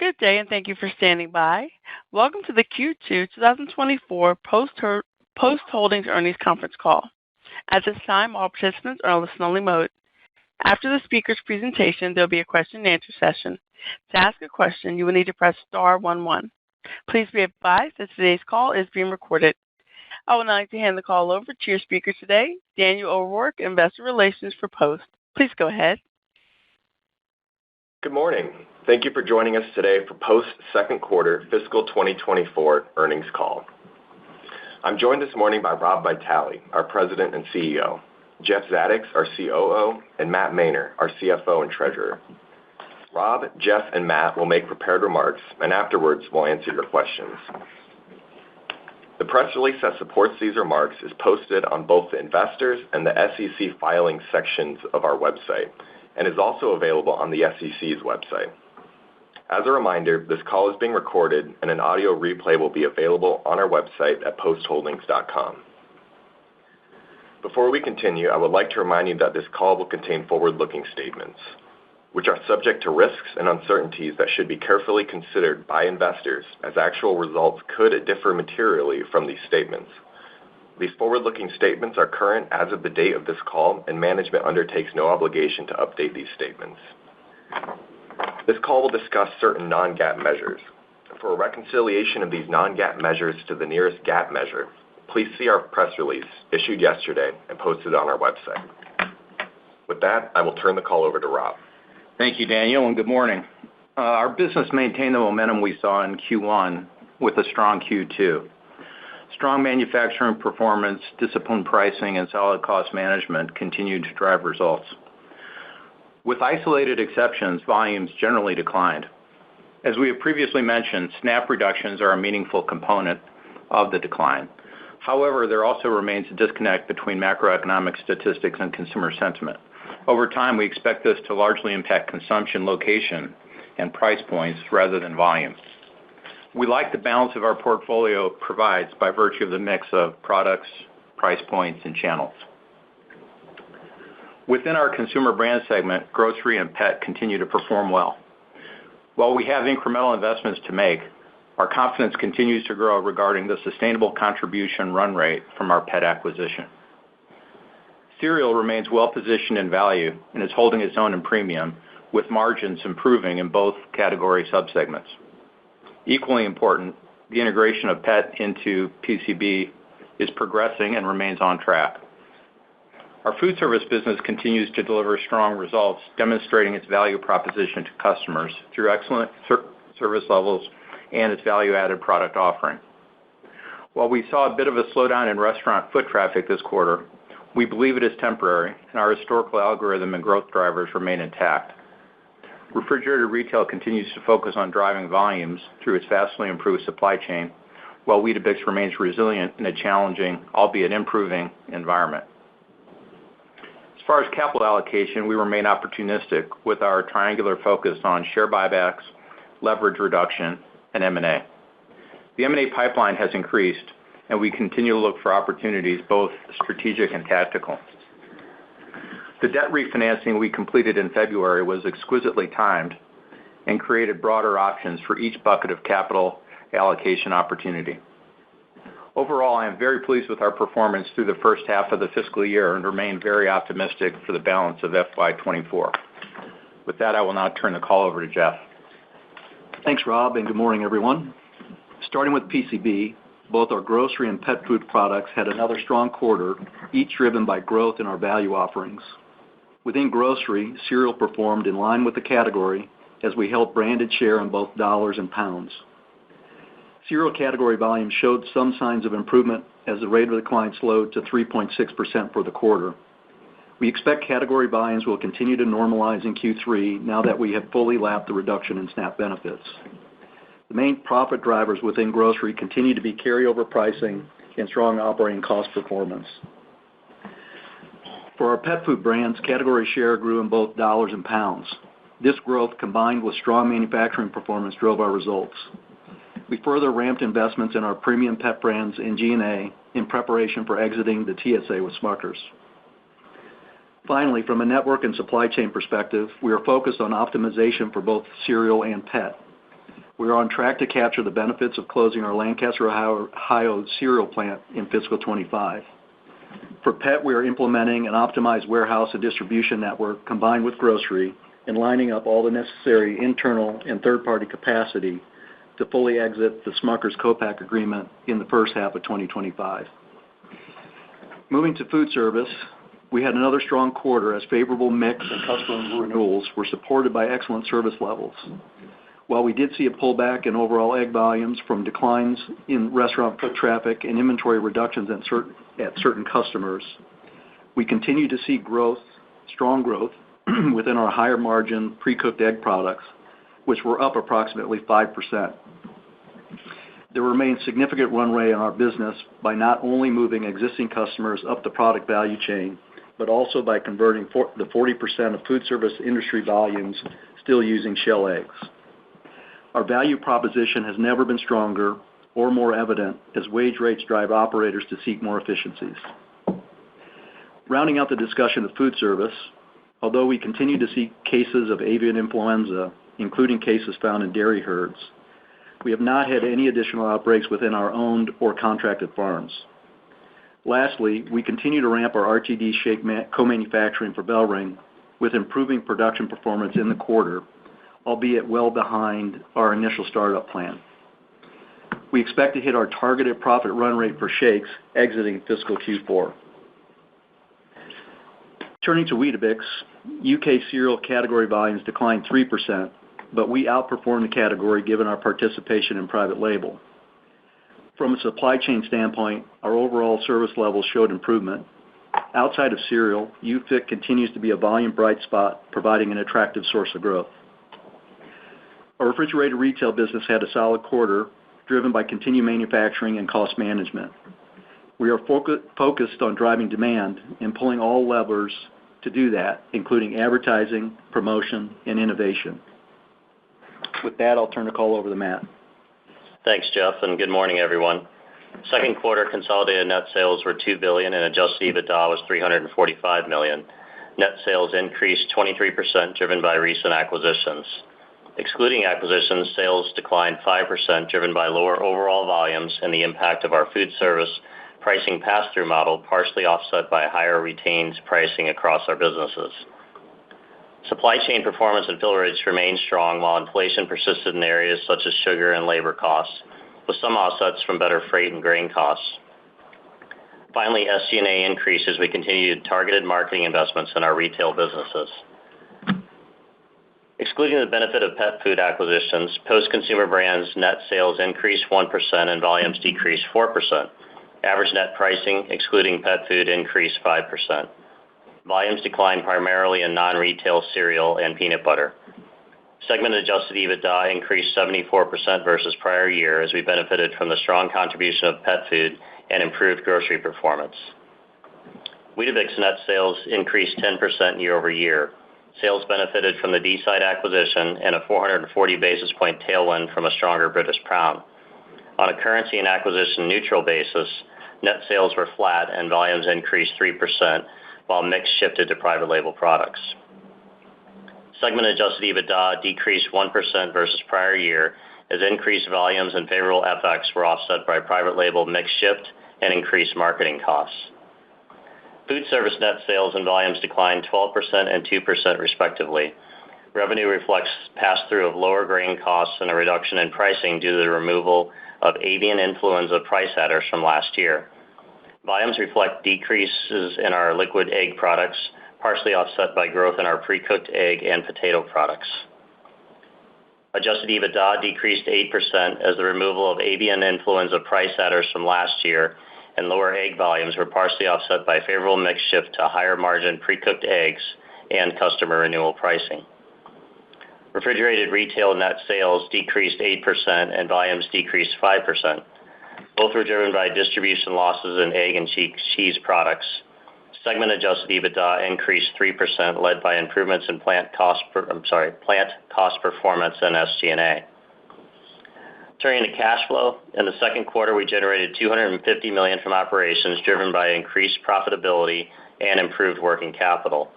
Good day, and thank you for standing by. Welcome to the Q2 2024 Post Holdings Earnings Conference Call. At this time, all participants are in listen-only mode. After the speaker's presentation, there'll be a question-and-answer session. To ask a question, you will need to press star 11. Please be advised that today's call is being recorded. I would now like to hand the call over to your speaker today, Daniel O'Rourke, Investor Relations for Post. Please go ahead. Good morning. Thank you for joining us today for Post's second quarter fiscal 2024 earnings call. I'm joined this morning by Rob Vitale, our President and CEO, Jeff Zadoks, our COO, and Matt Mainer, our CFO and Treasurer. Rob, Jeff, and Matt will make prepared remarks, and afterwards we'll answer your questions. The press release that supports these remarks is posted on both the Investors and the SEC Filings sections of our website, and is also available on the SEC's website. As a reminder, this call is being recorded, and an audio replay will be available on our website at postholdings.com. Before we continue, I would like to remind you that this call will contain forward-looking statements, which are subject to risks and uncertainties that should be carefully considered by investors, as actual results could differ materially from these statements. These forward-looking statements are current as of the date of this call, and management undertakes no obligation to update these statements. This call will discuss certain non-GAAP measures. For a reconciliation of these non-GAAP measures to the nearest GAAP measure, please see our press release issued yesterday and posted on our website. With that, I will turn the call over to Rob. Thank you, Daniel, and good morning. Our business maintained the momentum we saw in Q1 with a strong Q2. Strong manufacturing performance, disciplined pricing, and solid cost management continued to drive results. With isolated exceptions, volumes generally declined. As we have previously mentioned, SNAP reductions are a meaningful component of the decline. However, there also remains a disconnect between macroeconomic statistics and consumer sentiment. Over time, we expect this to largely impact consumption location and price points rather than volume. We like the balance of our portfolio provides by virtue of the mix of products, price points, and channels. Within our consumer brand segment, grocery and pet continue to perform well. While we have incremental investments to make, our confidence continues to grow regarding the sustainable contribution run rate from our pet acquisition. Cereal remains well-positioned in value and is holding its own in premium, with margins improving in both category subsegments. Equally important, the integration of pet into PCB is progressing and remains on track. Our food service business continues to deliver strong results, demonstrating its value proposition to customers through excellent service levels and its value-added product offering. While we saw a bit of a slowdown in restaurant foot traffic this quarter, we believe it is temporary, and our historical algorithm and growth drivers remain intact. Refrigerated retail continues to focus on driving volumes through its vastly improved supply chain, while Weetabix remains resilient in a challenging, albeit improving, environment. As far as capital allocation, we remain opportunistic with our triangular focus on share buybacks, leverage reduction, and M&A. The M&A pipeline has increased, and we continue to look for opportunities, both strategic and tactical. The debt refinancing we completed in February was exquisitely timed and created broader options for each bucket of capital allocation opportunity. Overall, I am very pleased with our performance through the first half of the fiscal year and remain very optimistic for the balance of FY24. With that, I will now turn the call over to Jeff. Thanks, Rob, and good morning, everyone. Starting with PCB, both our grocery and pet food products had another strong quarter, each driven by growth in our value offerings. Within grocery, cereal performed in line with the category as we held branded share in both dollars and pounds. Cereal category volume showed some signs of improvement as the rate of decline slowed to 3.6% for the quarter. We expect category volumes will continue to normalize in Q3 now that we have fully lapped the reduction in SNAP benefits. The main profit drivers within grocery continue to be carryover pricing and strong operating cost performance. For our pet food brands, category share grew in both dollars and pounds. This growth, combined with strong manufacturing performance, drove our results. We further ramped investments in our premium pet brands in G&A in preparation for exiting the TSA with Smucker's. Finally, from a network and supply chain perspective, we are focused on optimization for both cereal and pet. We are on track to capture the benefits of closing our Lancaster, Ohio cereal plant in fiscal 25. For pet, we are implementing an optimized warehouse and distribution network combined with grocery and lining up all the necessary internal and third-party capacity to fully exit the Smucker's co-pack agreement in the first half of 2025. Moving to food service, we had another strong quarter as favorable mix and customer renewals were supported by excellent service levels. While we did see a pullback in overall egg volumes from declines in restaurant foot traffic and inventory reductions at certain customers, we continue to see strong growth within our higher margin pre-cooked egg products, which were up approximately 5%. There remains significant runway in our business by not only moving existing customers up the product value chain, but also by converting the 40% of food service industry volumes still using shell eggs. Our value proposition has never been stronger or more evident as wage rates drive operators to seek more efficiencies. Rounding out the discussion of food service, although we continue to see cases of avian influenza, including cases found in dairy herds, we have not had any additional outbreaks within our owned or contracted farms. Lastly, we continue to ramp our RTD shake co-manufacturing for BellRing with improving production performance in the quarter, albeit well behind our initial startup plan. We expect to hit our targeted profit run rate for shakes exiting fiscal Q4. Turning to Weetabix, UK cereal category volumes declined 3%, but we outperformed the category given our participation in private label. From a supply chain standpoint, our overall service levels showed improvement. Outside of cereal, UFIT continues to be a volume bright spot, providing an attractive source of growth. Our refrigerated retail business had a solid quarter, driven by continued manufacturing and cost management. We are focused on driving demand and pulling all levers to do that, including advertising, promotion, and innovation. With that, I'll turn the call over to Matt. Thanks, Jeff, and good morning, everyone. Second quarter consolidated net sales were $2 billion and adjusted EBITDA was $345 million. Net sales increased 23%, driven by recent acquisitions. Excluding acquisitions, sales declined 5%, driven by lower overall volumes and the impact of our food service pricing pass-through model, partially offset by higher retained pricing across our businesses. Supply chain performance and fill rates remained strong, while inflation persisted in areas such as sugar and labor costs, with some offsets from better freight and grain costs. Finally, SG&A increased as we continued targeted marketing investments in our retail businesses. Excluding the benefit of pet food acquisitions, post-consumer brands net sales increased 1% and volumes decreased 4%. Average net pricing, excluding pet food, increased 5%. Volumes declined primarily in non-retail cereal and peanut butter. Segment adjusted EBITDA increased 74% versus prior year as we benefited from the strong contribution of pet food and improved grocery performance. Weetabix net sales increased 10% year over year. Sales benefited from the Deeside acquisition and a 440 basis point tailwind from a stronger British pound. On a currency and acquisition neutral basis, net sales were flat and volumes increased 3%, while mix shifted to private label products. Segment adjusted EBITDA decreased 1% versus prior year as increased volumes and favorable FX were offset by private label mix shift and increased marketing costs. Food service net sales and volumes declined 12% and 2% respectively. Revenue reflects pass-through of lower grain costs and a reduction in pricing due to the removal of avian influenza price adders from last year. Volumes reflect decreases in our liquid egg products, partially offset by growth in our pre-cooked egg and potato products. Adjusted EBITDA decreased 8% as the removal of avian influenza price adders from last year and lower egg volumes were partially offset by favorable mix shift to higher margin pre-cooked eggs and customer renewal pricing. Refrigerated retail net sales decreased 8% and volumes decreased 5%. Both were driven by distribution losses in egg and cheese products. Segment adjusted EBITDA increased 3%, led by improvements in plant cost performance and SG&A. Turning to cash flow, in the second quarter we generated $250 million from operations, driven by increased profitability and improved working capital.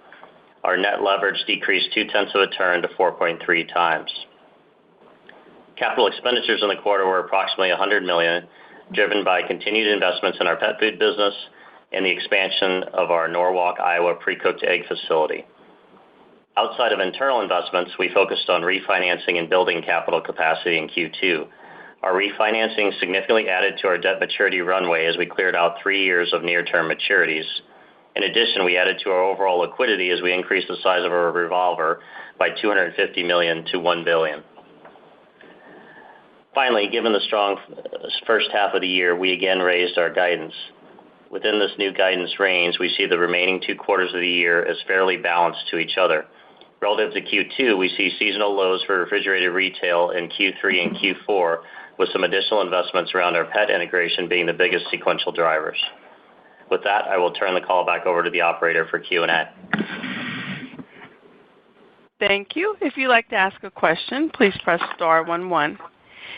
Our net leverage decreased 0.2 of a turn to 4.3 times. Capital expenditures in the quarter were approximately $100 million, driven by continued investments in our pet food business and the expansion of our Norwalk, Iowa pre-cooked egg facility. Outside of internal investments, we focused on refinancing and building capital capacity in Q2. Our refinancing significantly added to our debt maturity runway as we cleared out 3 years of near-term maturities. In addition, we added to our overall liquidity as we increased the size of our revolver by $250 million to $1 billion. Finally, given the strong first half of the year, we again raised our guidance. Within this new guidance range, we see the remaining 2 quarters of the year as fairly balanced to each other. Relative to Q2, we see seasonal lows for refrigerated retail in Q3 and Q4, with some additional investments around our pet integration being the biggest sequential drivers. With that, I will turn the call back over to the operator for Q&A. Thank you. If you'd like to ask a question, please press star 11.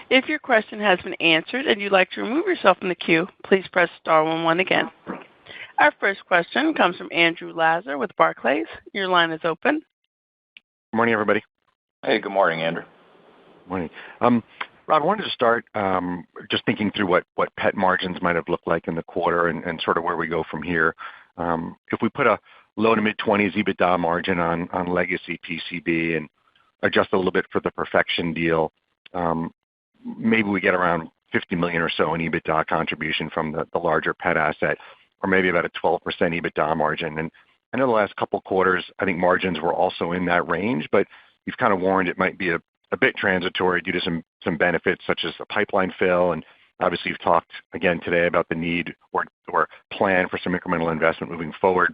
If your question has been answered and you'd like to remove yourself from the queue, please press star 11 again. Our first question comes from Andrew Lazar with Barclays. Your line is open. Good morning, everybody. Hey, good morning, Andrew. Morning. Rob, I wanted to start just thinking through what pet margins might have looked like in the quarter and sort of where we go from here. If we put a low to mid-20s EBITDA margin on legacy PCB and adjust a little bit for the Perfection deal, maybe we get around $50 million or so in EBITDA contribution from the larger pet asset, or maybe about a 12% EBITDA margin. And I know the last couple of quarters, I think margins were also in that range, but you've kind of warned it might be a bit transitory due to some benefits such as the pipeline fill. And obviously, you've talked again today about the need or plan for some incremental investment moving forward.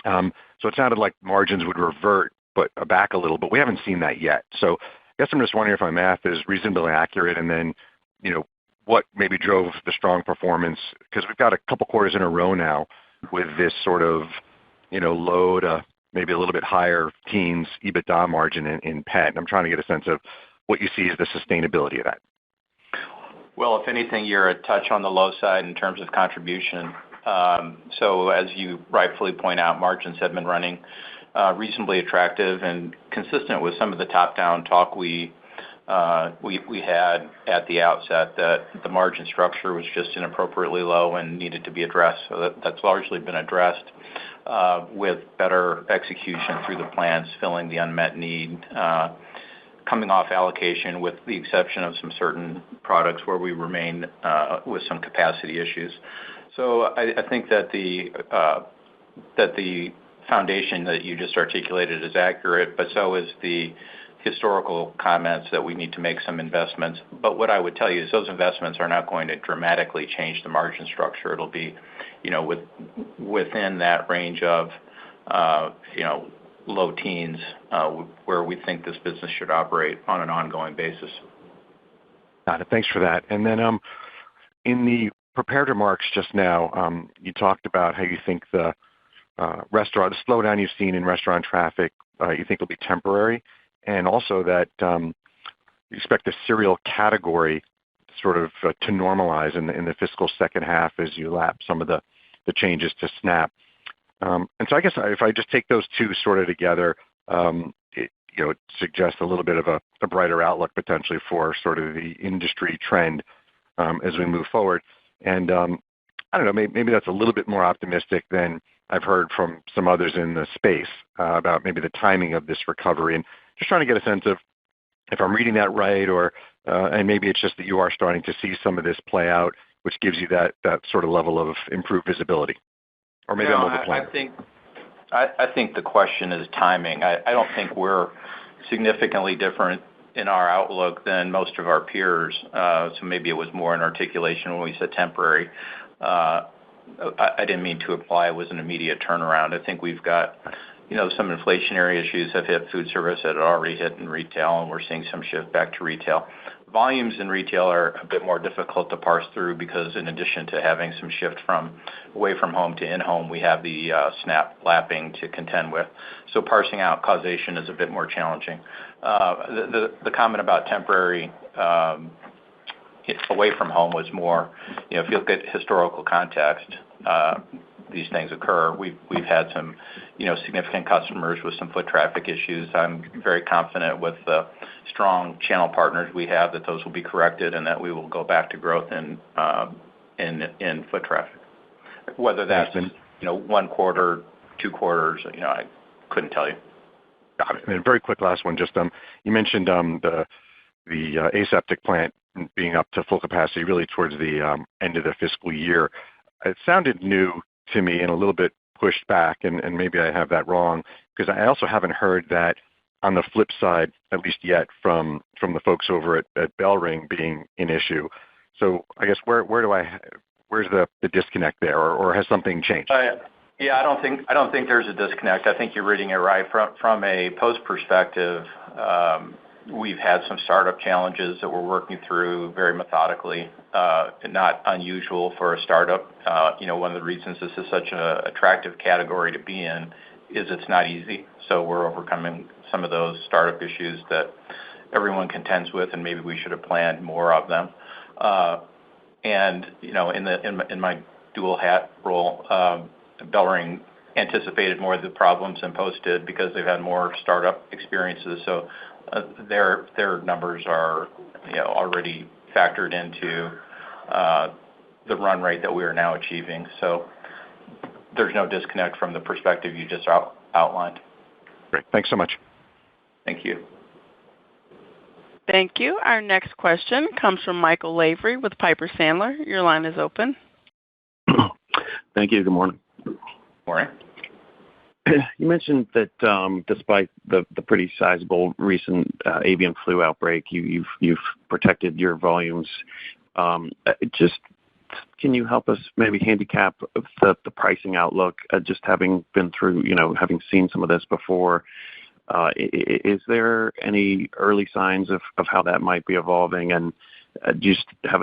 So it sounded like margins would revert but back a little, but we haven't seen that yet. So I guess I'm just wondering if my math is reasonably accurate, and then, what maybe drove the strong performance, because we've got a couple quarters in a row now with this sort of, low to maybe a little bit higher teens EBITDA margin in pet. And I'm trying to get a sense of what you see as the sustainability of that. Well, if anything, you're a touch on the low side in terms of contribution. So as you rightfully point out, margins have been running reasonably attractive and consistent with some of the top-down talk we had at the outset, that the margin structure was just inappropriately low and needed to be addressed. So that's largely been addressed with better execution through the plants, filling the unmet need, coming off allocation with the exception of some certain products where we remain with some capacity issues. So I think that the foundation that you just articulated is accurate, but so is the historical comments that we need to make some investments. But what I would tell you is those investments are not going to dramatically change the margin structure. It'll be, within that range of, low teens, where we think this business should operate on an ongoing basis. Got it. Thanks for that. And then in the prepared remarks just now, you talked about how you think the slowdown you've seen in restaurant traffic, you think will be temporary, and also that you expect the cereal category sort of to normalize in the fiscal second half as you lap some of the changes to SNAP. And so I guess if I just take those two sort of together, it suggests a little bit of a brighter outlook potentially for sort of the industry trend as we move forward. And I don't know, maybe that's a little bit more optimistic than I've heard from some others in the space about maybe the timing of this recovery. And just trying to get a sense of if I'm reading that right, or and maybe it's just that you are starting to see some of this play out, which gives you that sort of level of improved visibility. Or maybe I'm overplaying. I think the question is timing. I don't think we're significantly different in our outlook than most of our peers. So maybe it was more an articulation when we said temporary. I didn't mean to imply it was an immediate turnaround. I think we've got, some inflationary issues have hit food service that had already hit in retail, and we're seeing some shift back to retail. Volumes in retail are a bit more difficult to parse through because in addition to having some shift from away from home to in-home, we have the SNAP lapping to contend with. So parsing out causation is a bit more challenging. The comment about temporary away from home was more, if you look at historical context, these things occur. We've had some, significant customers with some foot traffic issues. I'm very confident with the strong channel partners we have that those will be corrected and that we will go back to growth in foot traffic. Whether that's been, 1 quarter, 2 quarters, I couldn't tell you. Got it. And a very quick last one. Just you mentioned the aseptic plant being up to full capacity really towards the end of the fiscal year. It sounded new to me and a little bit pushed back, and maybe I have that wrong, because I also haven't heard that on the flip side, at least yet, from the folks over at BellRing being an issue. So I guess where's the disconnect there, or has something changed? Yeah, I don't think there's a disconnect. I think you're reading it right. From a Post perspective, we've had some startup challenges that we're working through very methodically. Not unusual for a startup. One of the reasons this is such an attractive category to be in is it's not easy. So we're overcoming some of those startup issues that everyone contends with, and maybe we should have planned more of them. And in my dual hat role, BellRing anticipated more of the problems than Post did because they've had more startup experiences. So their numbers are already factored into the run rate that we are now achieving. So there's no disconnect from the perspective you just outlined. Great. Thanks so much. Thank you. Thank you. Our next question comes from Michael Lavery with Piper Sandler. Your line is open. Thank you. Good morning. Morning. You mentioned that despite the pretty sizable recent avian flu outbreak, you've protected your volumes. Just can you help us maybe handicap the pricing outlook? Just having been through, having seen some of this before, is there any early signs of how that might be evolving? And just have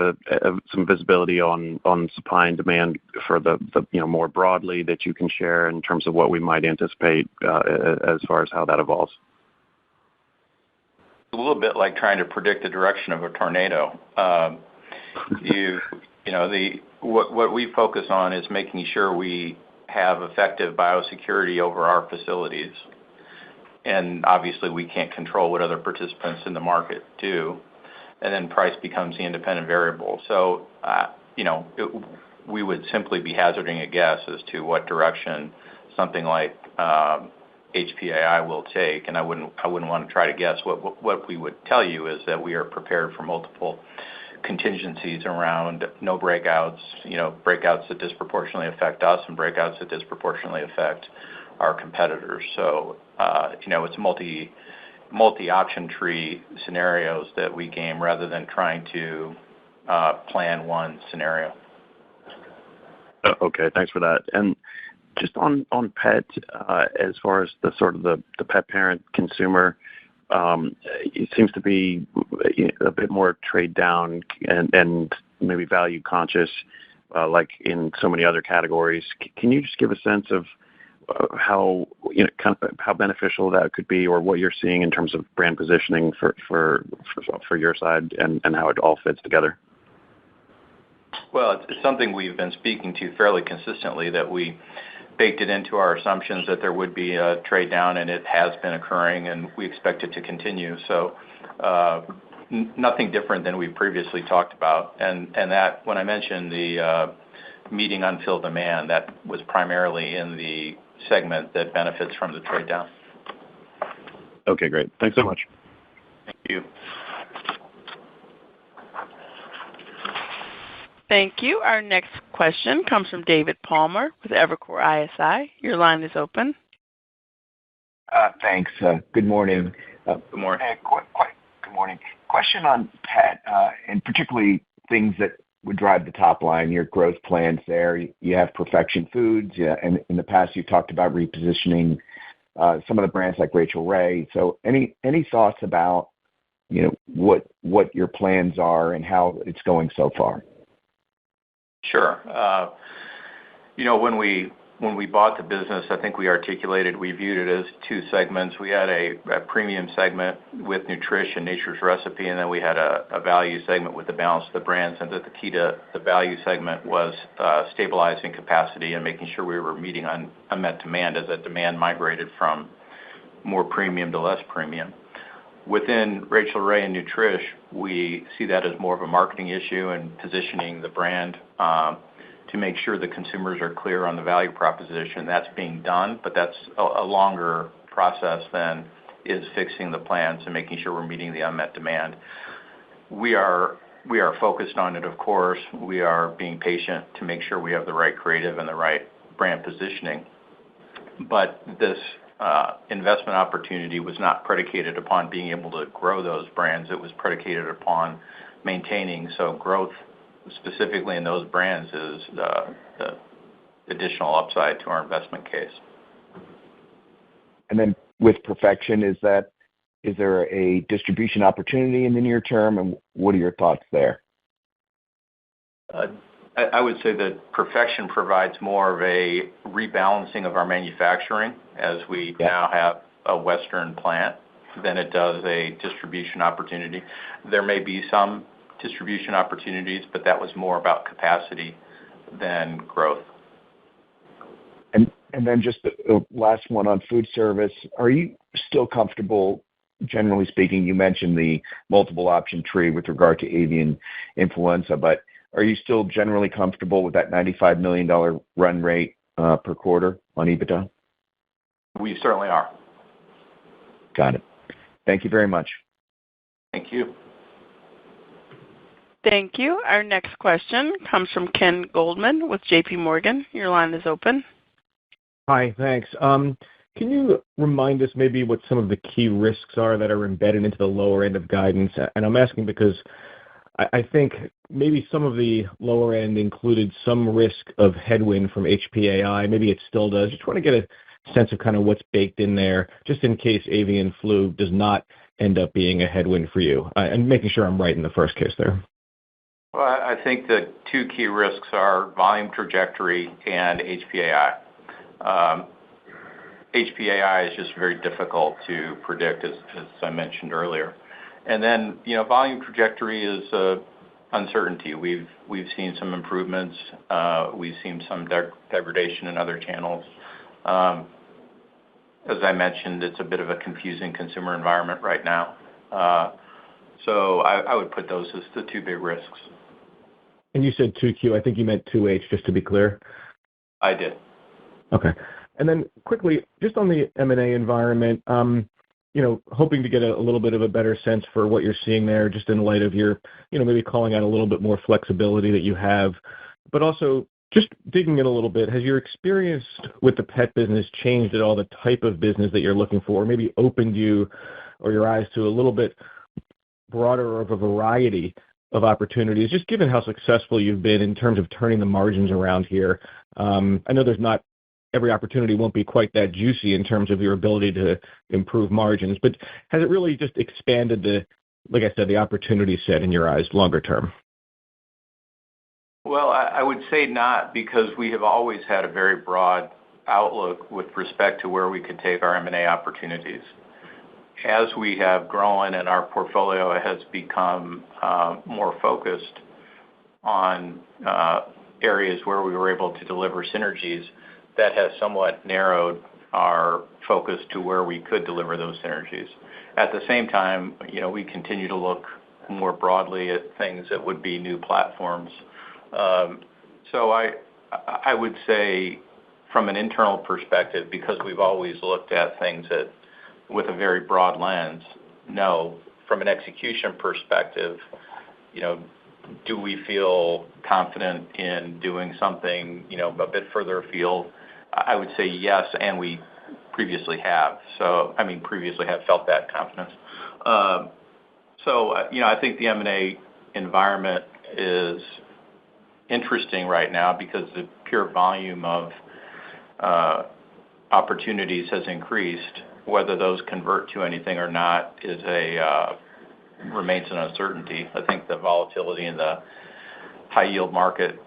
some visibility on supply and demand for the more broadly that you can share in terms of what we might anticipate as far as how that evolves? A little bit like trying to predict the direction of a tornado. What we focus on is making sure we have effective biosecurity over our facilities. And obviously we can't control what other participants in the market do. And then price becomes the independent variable. So, we would simply be hazarding a guess as to what direction something like HPAI will take, and I wouldn't want to try to guess. What we would tell you is that we are prepared for multiple contingencies around no breakouts, breakouts that disproportionately affect us and breakouts that disproportionately affect our competitors. So, it's multi-option tree scenarios that we game rather than trying to plan one scenario. Okay, thanks for that. And just on pet, as far as the sort of the pet parent consumer, it seems to be a bit more trade down and maybe value conscious, like in so many other categories. Can you just give a sense of how how beneficial that could be, or what you're seeing in terms of brand positioning for your side, and how it all fits together? Well, it's something we've been speaking to fairly consistently, that we baked it into our assumptions that there would be a trade down, and it has been occurring, and we expect it to continue. So nothing different than we previously talked about. And that, when I mentioned the meeting unfilled demand, that was primarily in the segment that benefits from the trade down. Okay, great. Thanks so much. Thank you. Thank you. Our next question comes from David Palmer with Evercore ISI. Your line is open. Thanks. Good morning. Good morning. Good morning. Question on pet, and particularly things that would drive the top line, your growth plans there. You have Perfection Foods, and in the past you've talked about repositioning some of the brands like Rachel Ray. So any thoughts about what your plans are and how it's going so far? Sure. When we when we bought the business, I think we articulated, we viewed it as two segments. We had a premium segment with Nutrish and Nature's Recipe, and then we had a value segment with the balance of the brands, and that the key to the value segment was stabilizing capacity and making sure we were meeting unmet demand as that demand migrated from more premium to less premium. Within Rachel Ray and Nutrish, we see that as more of a marketing issue and positioning the brand to make sure the consumers are clear on the value proposition. That's being done, but that's a longer process than is fixing the plans and making sure we're meeting the unmet demand. We are focused on it, of course. We are being patient to make sure we have the right creative and the right brand positioning. But this investment opportunity was not predicated upon being able to grow those brands. It was predicated upon maintaining. So growth, specifically in those brands, is the additional upside to our investment case. And then with Perfection, is there a distribution opportunity in the near term, and what are your thoughts there? I would say that Perfection provides more of a rebalancing of our manufacturing as we now have a Western plant than it does a distribution opportunity. There may be some distribution opportunities, but that was more about capacity than growth. And then just the last one on food service. Are you still comfortable, generally speaking, you mentioned the multiple option tree with regard to avian influenza, but are you still generally comfortable with that $95 million run rate per quarter on EBITDA? We certainly are. Got it. Thank you very much. Thank you. Thank you. Our next question comes from Ken Goldman with JP Morgan. Your line is open. Hi, thanks. Can you remind us maybe what some of the key risks are that are embedded into the lower end of guidance? And I'm asking because I think maybe some of the lower end included some risk of headwind from HPAI. Maybe it still does. Just want to get a sense of kind of what's baked in there, just in case avian flu does not end up being a headwind for you, and making sure I'm right in the first case there. Well, I think the two key risks are volume trajectory and HPAI. HPAI is just very difficult to predict, as I mentioned earlier. And then, volume trajectory is uncertainty. We've seen some improvements. We've seen some degradation in other channels. As I mentioned, it's a bit of a confusing consumer environment right now. So I would put those as the two big risks. And you said 2Q. I think you meant 2H, just to be clear. I did. Okay. And then quickly, just on the M&A environment, hoping to get a little bit of a better sense for what you're seeing there, just in light of your, maybe calling out a little bit more flexibility that you have, but also just digging in a little bit. Has your experience with the pet business changed at all the type of business that you're looking for, or maybe opened you or your eyes to a little bit broader of a variety of opportunities, just given how successful you've been in terms of turning the margins around here? I know every opportunity won't be quite that juicy in terms of your ability to improve margins, but has it really just expanded like I said, the opportunity set in your eyes longer term? Well, I would say not, because we have always had a very broad outlook with respect to where we could take our M&A opportunities. As we have grown and our portfolio has become more focused on areas where we were able to deliver synergies, that has somewhat narrowed our focus to where we could deliver those synergies. At the same time, we continue to look more broadly at things that would be new platforms. So I would say from an internal perspective, because we've always looked at things with a very broad lens, no. From an execution perspective, do we feel confident in doing something, a bit further afield? I would say yes, and we previously have. Previously have felt that confidence. I think the M&A environment is interesting right now because the pure volume of opportunities has increased. Whether those convert to anything or not remains an uncertainty. I think the volatility in the high yield market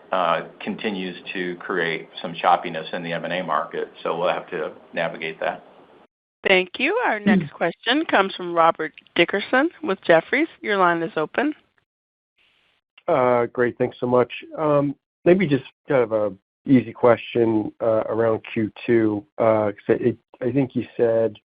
continues to create some choppiness in the M&A market. So we'll have to navigate that. Thank you. Our next question comes from Robert Dickerson with Jefferies. Your line is open. Great. Thanks so much. Maybe just kind of a easy question around Q2. I think you said,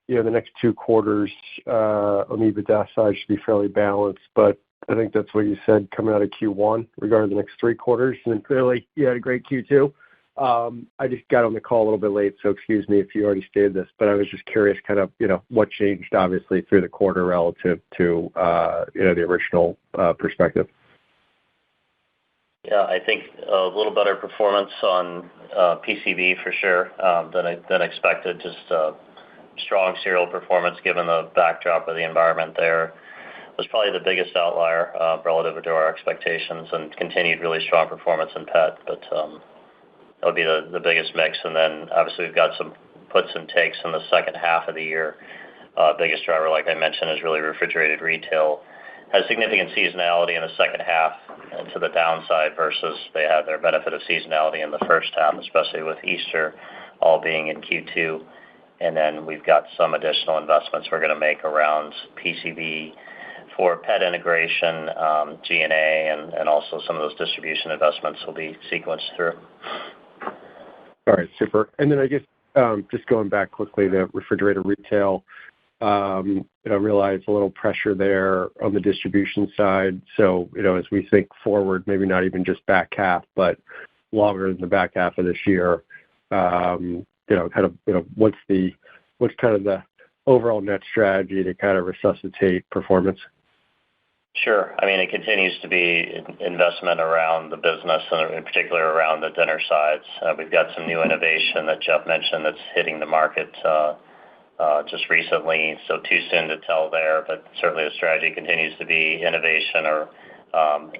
the next 2 quarters on the EBITDA side should be fairly balanced, but I think that's what you said coming out of Q1 regarding the next 3 quarters. And then clearly you had a great Q2. I just got on the call a little bit late, so excuse me if you already stated this, but I was just curious kind of, what changed obviously through the quarter relative to, the original perspective. Yeah, I think a little better performance on PCB for sure than expected. Just strong cereal performance given the backdrop of the environment there was probably the biggest outlier relative to our expectations, and continued really strong performance in pet. But that would be the biggest mix. And then obviously we've got some puts and takes in the second half of the year. Biggest driver, like I mentioned, is really refrigerated retail. Has significant seasonality in the second half to the downside versus they had their benefit of seasonality in the first half, especially with Easter all being in Q2. And then we've got some additional investments we're going to make around PCB for pet integration, G&A, and also some of those distribution investments will be sequenced through. All right, super. And then I guess just going back quickly to refrigerator retail, I realize a little pressure there on the distribution side. So, as we think forward, maybe not even just back half, but longer than the back half of this year, what's kind of the overall net strategy to kind of resuscitate performance? Sure. I mean, it continues to be investment around the business and in particular around the dinner sides. We've got some new innovation that Jeff mentioned that's hitting the market just recently, so too soon to tell there, but certainly the strategy continues to be innovation or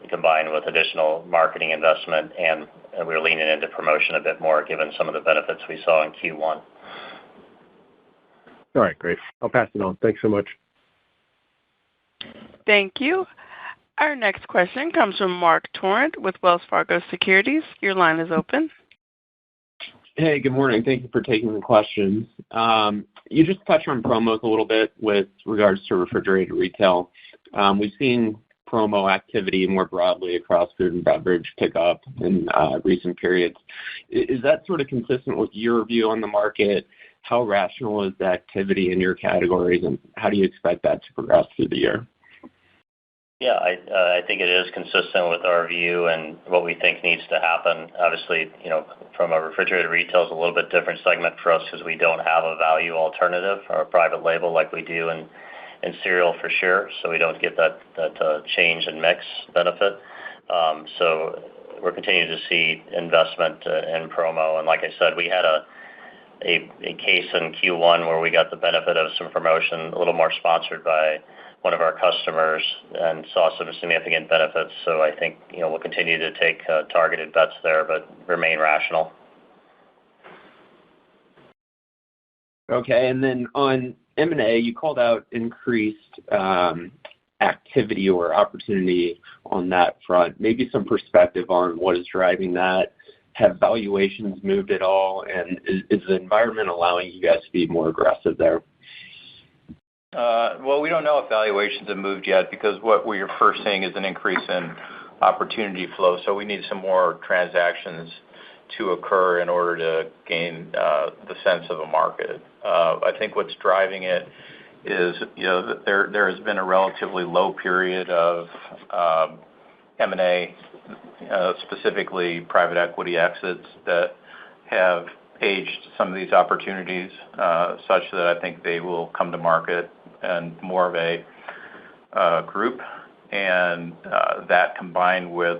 combined with additional marketing investment, and we're leaning into promotion a bit more given some of the benefits we saw in Q1. All right, great. I'll pass it on. Thanks so much. Thank you. Our next question comes from Mark Torrent with Wells Fargo Securities. Your line is open. Hey, good morning. Thank you for taking the questions. You just touched on promos a little bit with regards to refrigerated retail. We've seen promo activity more broadly across food and beverage pick up in recent periods. Is that sort of consistent with your view on the market? How rational is the activity in your categories, and how do you expect that to progress through the year? Yeah, I think it is consistent with our view and what we think needs to happen. Obviously, from a refrigerated retail is a little bit different segment for us because we don't have a value alternative or a private label like we do in cereal for sure. So we don't get that change in mix benefit. So we're continuing to see investment in promo. And like I said, we had a case in Q1 where we got the benefit of some promotion, a little more sponsored by one of our customers, and saw some significant benefits. So I think we'll continue to take targeted bets there, but remain rational. Okay, and then on M&A, you called out increased activity or opportunity on that front. Maybe some perspective on what is driving that. Have valuations moved at all, and is the environment allowing you guys to be more aggressive there? Well, we don't know if valuations have moved yet because what we are first seeing is an increase in opportunity flow. So we need some more transactions to occur in order to gain the sense of a market. I think what's driving it is there has been a relatively low period of M&A, specifically private equity exits that have aged some of these opportunities such that I think they will come to market and more of a group, and that combined with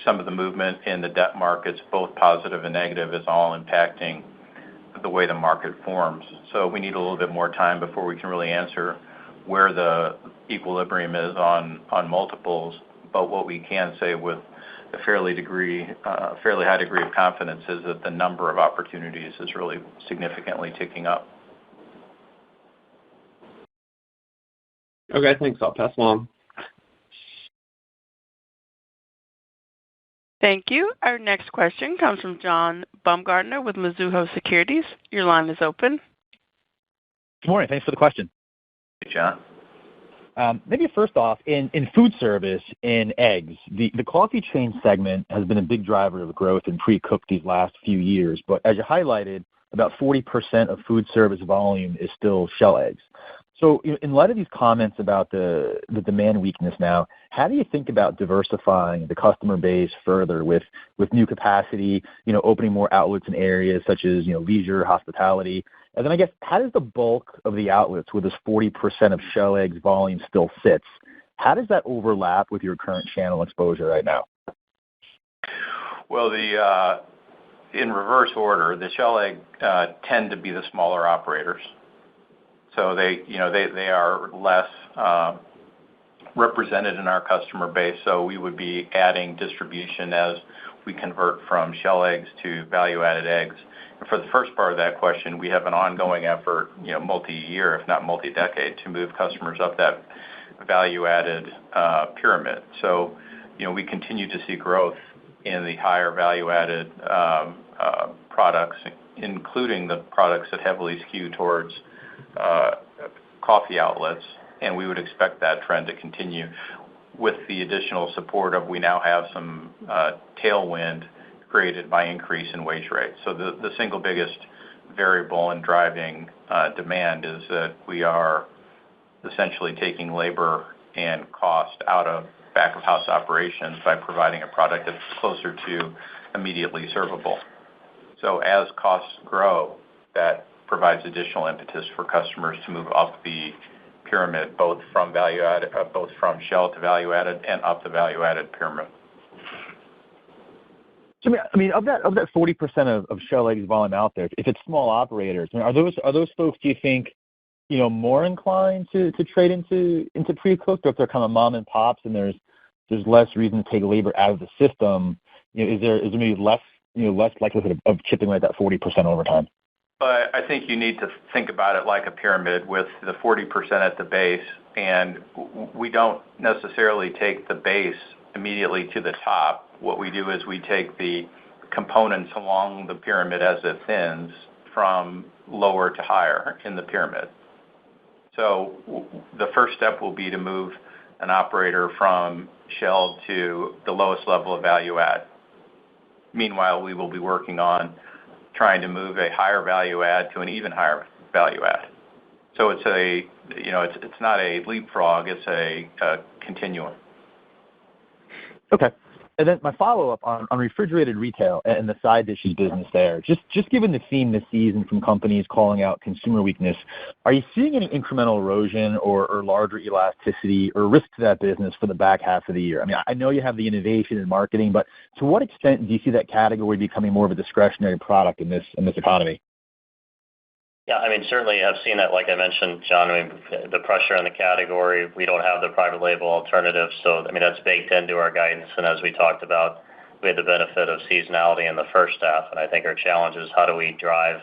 some of the movement in the debt markets, both positive and negative, is all impacting the way the market forms. So we need a little bit more time before we can really answer where the equilibrium is on multiples. But what we can say with a fairly high degree of confidence is that the number of opportunities is really significantly ticking up. Okay, thanks. I'll pass along. Thank you. Our next question comes from John Baumgartner with Mizuho Securities. Your line is open. Good morning. Thanks for the question. Hey, John. Maybe first off, in food service, in eggs, the coffee chain segment has been a big driver of growth in pre-cooked these last few years. But as you highlighted, about 40% of food service volume is still shell eggs. So in light of these comments about the demand weakness now, how do you think about diversifying the customer base further with new capacity, opening more outlets in areas such as, leisure, hospitality? And then I guess, how does the bulk of the outlets where this 40% of shell eggs volume still sits, how does that overlap with your current channel exposure right now? Well, in reverse order, the shell egg tend to be the smaller operators. So they are less represented in our customer base. So we would be adding distribution as we convert from shell eggs to value-added eggs. And for the first part of that question, we have an ongoing effort, multi-year, if not multi-decade, to move customers up that value-added pyramid. So, we continue to see growth in the higher value-added products, including the products that heavily skew towards coffee outlets, and we would expect that trend to continue with the additional support of we now have some tailwind created by increase in wage rates. So the single biggest variable in driving demand is that we are essentially taking labor and cost out of back-of-house operations by providing a product that's closer to immediately servable. So as costs grow, that provides additional impetus for customers to move up the pyramid, both from shell to value-added and up the value-added pyramid. So, of that 40% of shell eggs volume out there, if it's small operators, are those folks, do you think, more inclined to trade into pre-cooked, or if they're kind of mom and pops and there's less reason to take labor out of the system, is there maybe less likelihood of chipping away that 40% over time? But I think you need to think about it like a pyramid with the 40% at the base, and we don't necessarily take the base immediately to the top. What we do is we take the components along the pyramid as it thins from lower to higher in the pyramid. So the first step will be to move an operator from shell to the lowest level of value add. Meanwhile, we will be working on trying to move a higher value add to an even higher value add. So it's not a leapfrog, it's a continuum. Okay. And then my follow-up on refrigerated retail and the side dishes business there. Just given the theme this season from companies calling out consumer weakness, are you seeing any incremental erosion or larger elasticity or risk to that business for the back half of the year? I know you have the innovation and marketing, but to what extent do you see that category becoming more of a discretionary product in this economy? Yeah, certainly I've seen that, like I mentioned, John, the pressure on the category, we don't have the private label alternative, so that's baked into our guidance, and as we talked about, we had the benefit of seasonality in the first half, and I think our challenge is how do we drive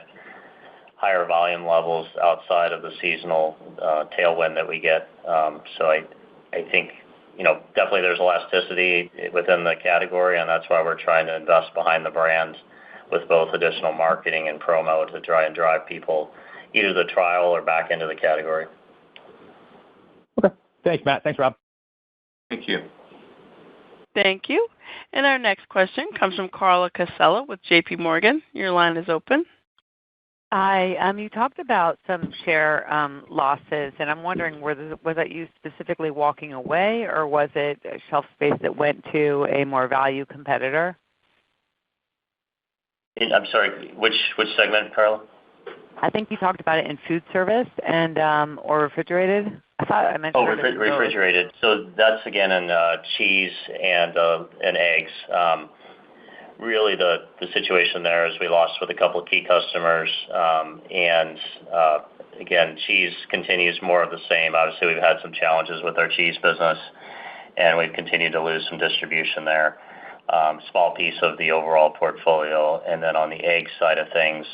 higher volume levels outside of the seasonal tailwind that we get. So I think, definitely there's elasticity within the category, and that's why we're trying to invest behind the brand with both additional marketing and promo to try and drive people either the trial or back into the category. Okay. Thanks, Matt. Thanks, Rob. Thank you. Thank you. And our next question comes from Carla Casella with J.P. Morgan. Your line is open. Hi. You talked about some share losses, and I'm wondering, was that you specifically walking away, or was it shelf space that went to a more value competitor? I'm sorry, which segment, Carla? I think you talked about it in food service and or refrigerated. I thought I mentioned refrigerated. So that's again in cheese and eggs. Really, the situation there is we lost with a couple of key customers, and again, cheese continues more of the same. Obviously, we've had some challenges with our cheese business, and we've continued to lose some distribution there. Small piece of the overall portfolio. And then on the egg side of things,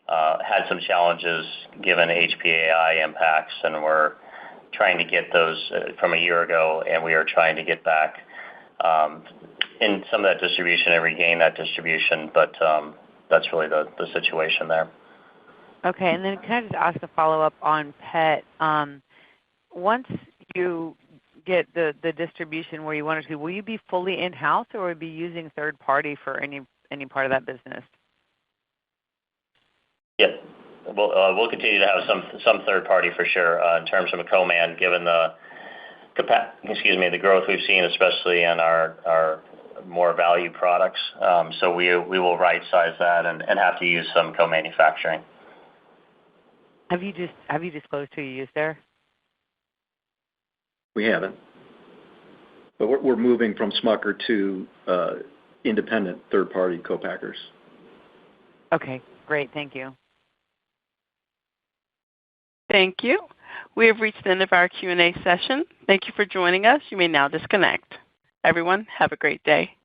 had some challenges given HPAI impacts, and we're trying to get those from a year ago, and we are trying to get back in some of that distribution and regain that distribution. But that's really the situation there. Okay, and then can I just ask a follow-up on pet? Once you get the distribution where you want it to, will you be fully in-house, or will you be using third party for any part of that business? Yeah. We'll continue to have some third party for sure in terms of a co-man, given the growth we've seen, especially in our more value products. So we will right size that and have to use some co-manufacturing. Have you disclosed who you use there? We haven't. But we're moving from Smucker to independent third-party co-packers. Okay, great. Thank you. Thank you. We have reached the end of our Q&A session. Thank you for joining us. You may now disconnect. Everyone, have a great day.